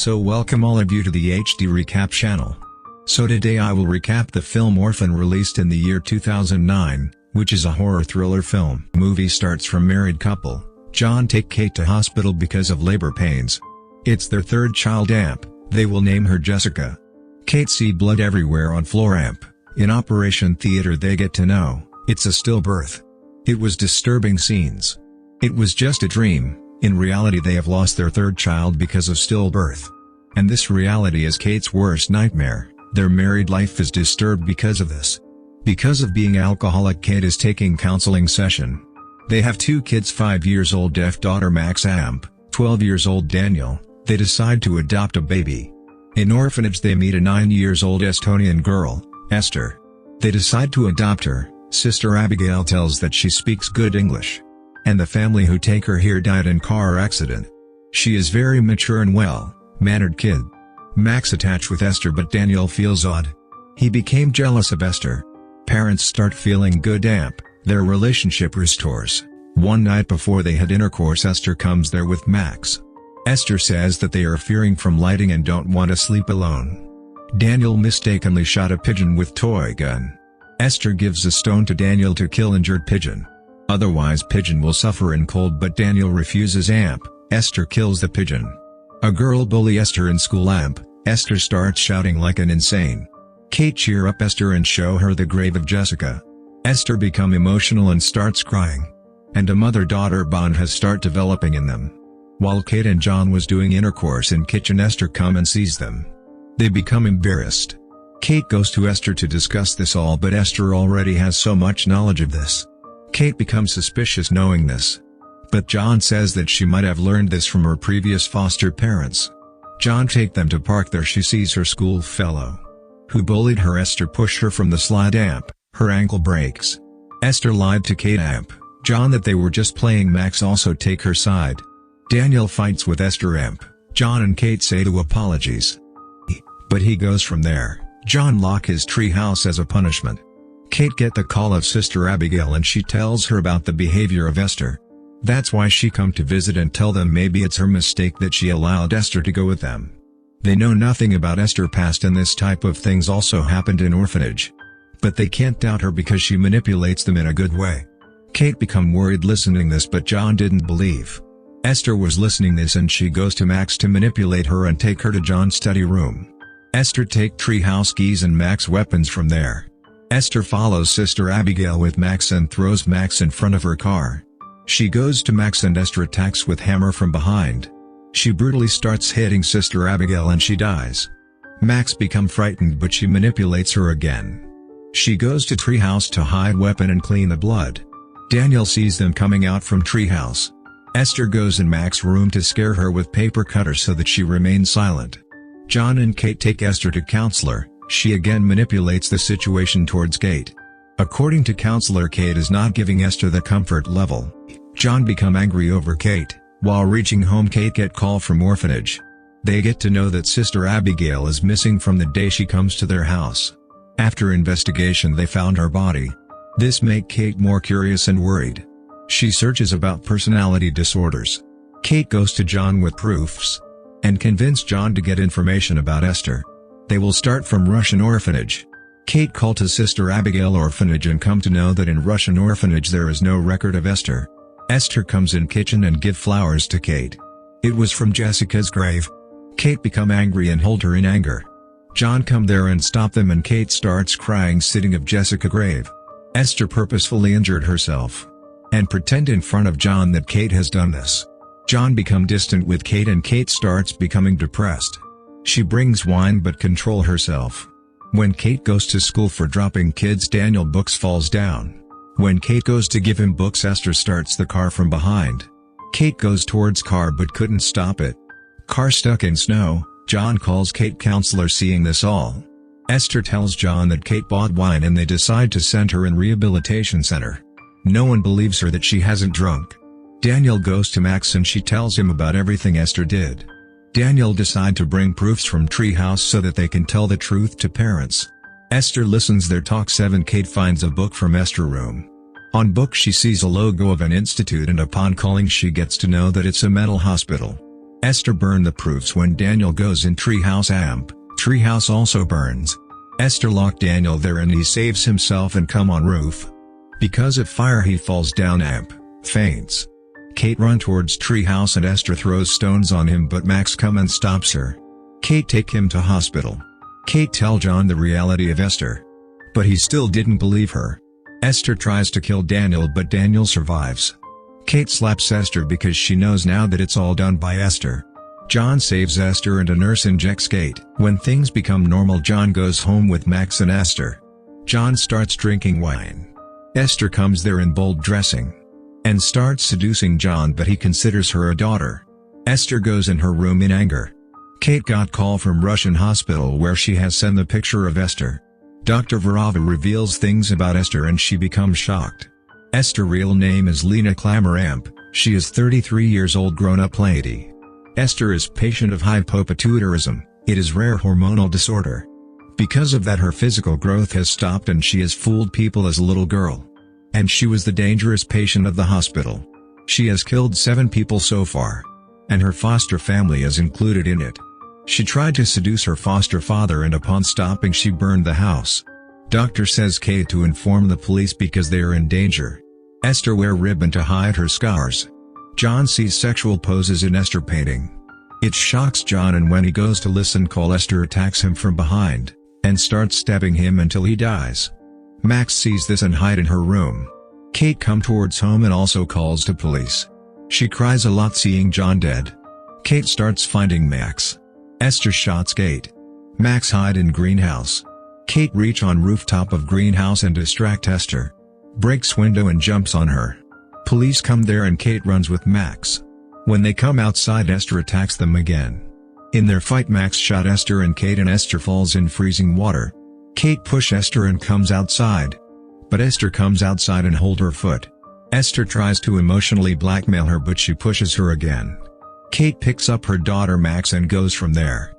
So welcome all of you to the HD Recap channel. So today I will recap the film Orphan, released in the year 2009, which is a horror thriller film. Movie starts from married couple, John take Kate to hospital because of labor pains. It's their third child Amp, they will name her Jessica. Kate see blood everywhere on floor Amp. In Operation Theater they get to know, it's a stillbirth. It was disturbing scenes. It was just a dream. In reality they have lost their third child because of stillbirth. And this reality is Kate's worst nightmare. Their married life is disturbed because of this. Because of being alcoholic, Kate is taking counseling session. They have two kids, 5 years old deaf daughter Max, Amp, 12 years old Daniel. They decide to adopt a baby. In orphanage they meet a 9 years old Estonian girl, Esther. They decide to adopt her. Sister Abigail tells that she speaks good English. And the family who take her here died in car accident. She is very mature and well-mannered kid. Max attached with Esther, but Daniel feels odd. He became jealous of Esther. Parents start feeling good Amp, their relationship restores. One night before they had intercourse, Esther comes there with Max. Esther says that they are fearing from lighting and don't want to sleep alone. Daniel mistakenly shot a pigeon with toy gun. Esther gives a stone to Daniel to kill injured pigeon. Otherwise pigeon will suffer in cold, but Daniel refuses Amp. Esther kills the pigeon. A girl bully Esther in school Amp. Esther starts shouting like an insane. Kate cheer up Esther and show her the grave of Jessica. Esther become emotional and starts crying. And a mother-daughter bond has start developing in them. While Kate and John was doing intercourse in kitchen, Esther come and sees them. They become embarrassed. Kate goes to Esther to discuss this all, but Esther already has so much knowledge of this. Kate becomes suspicious knowing this. But John says that she might have learned this from her previous foster parents. John take them to park. There she sees her school fellow who bullied her. Esther push her from the slide Amp, her ankle breaks. Esther lied to Kate Amp, John that they were just playing. Max also take her side. Daniel fights with Esther Amp. John and Kate say to apologies. But he goes from there. John lock his tree house as a punishment. Kate get the call of Sister Abigail and she tells her about the behavior of Esther. That's why she come to visit and tell them maybe it's her mistake that she allowed Esther to go with them. They know nothing about Esther past, and this type of things also happened in orphanage. But they can't doubt her because she manipulates them in a good way. Kate become worried listening this, but John didn't believe. Esther was listening this and she goes to Max to manipulate her and take her to John's study room. Esther take treehouse keys and Max weapons from there. Esther follows Sister Abigail with Max and throws Max in front of her car. She goes to Max and Esther attacks with hammer from behind. She brutally starts hitting Sister Abigail and she dies. Max become frightened, but she manipulates her again. She goes to treehouse to hide weapon and clean the blood. Daniel sees them coming out from treehouse. Esther goes in Max's room to scare her with paper cutter so that she remains silent. John and Kate take Esther to counselor. She again manipulates the situation towards Kate. According to counselor, Kate is not giving Esther the comfort level. John become angry over Kate. While reaching home, Kate get call from orphanage. They get to know that Sister Abigail is missing from the day she comes to their house. After investigation they found her body. This make Kate more curious and worried. She searches about personality disorders. Kate goes to John with proofs and convince John to get information about Esther. They will start from Russian orphanage. Kate called to Sister Abigail orphanage and come to know that in Russian orphanage there is no record of Esther. Esther comes in kitchen and give flowers to Kate. It was from Jessica's grave. Kate become angry and hold her in anger. John come there and stop them and Kate starts crying sitting of Jessica grave. Esther purposefully injured herself and pretend in front of John that Kate has done this. John become distant with Kate and Kate starts becoming depressed. She brings wine but control herself. When Kate goes to school for dropping kids, Daniel books falls down. When Kate goes to give him books, Esther starts the car from behind. Kate goes towards car but couldn't stop it. Car stuck in snow. John calls Kate counselor. Seeing this all, Esther tells John that Kate bought wine and they decide to send her in rehabilitation center. No one believes her that she hasn't drunk. Daniel goes to Max and she tells him about everything Esther did. Daniel decide to bring proofs from treehouse so that they can tell the truth to parents. Esther listens their talk. 7 Kate finds a book from Esther room. On book she sees a logo of an institute and upon calling she gets to know that it's a mental hospital. Esther burned the proofs when Daniel goes in treehouse amp. Treehouse also burns. Esther locked Daniel there and he saves himself and come on roof. Because of fire he falls down amp, faints. Kate run towards treehouse and Esther throws stones on him but Max come and stops her. Kate take him to hospital. Kate tell John the reality of Esther. But he still didn't believe her. Esther tries to kill Daniel but Daniel survives. Kate slaps Esther because she knows now that it's all done by Esther. John saves Esther and a nurse injects Kate. When things become normal, John goes home with Max and Esther. John starts drinking wine. Esther comes there in bold dressing and starts seducing John, but he considers her a daughter. Esther goes in her room in anger. Kate got call from Russian hospital where she has sent the picture of Esther. Dr. Varava reveals things about Esther and she becomes shocked. Esther real name is Lena Klameramp, she is 33 years old grown-up lady. Esther is patient of hypopituitarism, it is rare hormonal disorder. Because of that her physical growth has stopped and she has fooled people as a little girl. And she was the dangerous patient of the hospital. She has killed 7 people so far. And her foster family is included in it. She tried to seduce her foster father and upon stopping she burned the house. Doctor says Kate to inform the police because they are in danger. Esther wear ribbon to hide her scars. John sees sexual poses in Esther painting. It shocks John and when he goes to listen call Esther attacks him from behind, and starts stabbing him until he dies. Max sees this and hide in her room. Kate come towards home and also calls to police. She cries a lot seeing John dead. Kate starts finding Max. Esther shots Kate. Max hide in greenhouse. Kate reach on rooftop of greenhouse and distract Esther. Breaks window and jumps on her. Police come there and Kate runs with Max. When they come outside Esther attacks them again. In their fight Max shot Esther and Kate and Esther falls in freezing water. Kate push Esther and comes outside. But Esther comes outside and hold her foot. Esther tries to emotionally blackmail her but she pushes her again. Kate picks up her daughter Max and goes from there.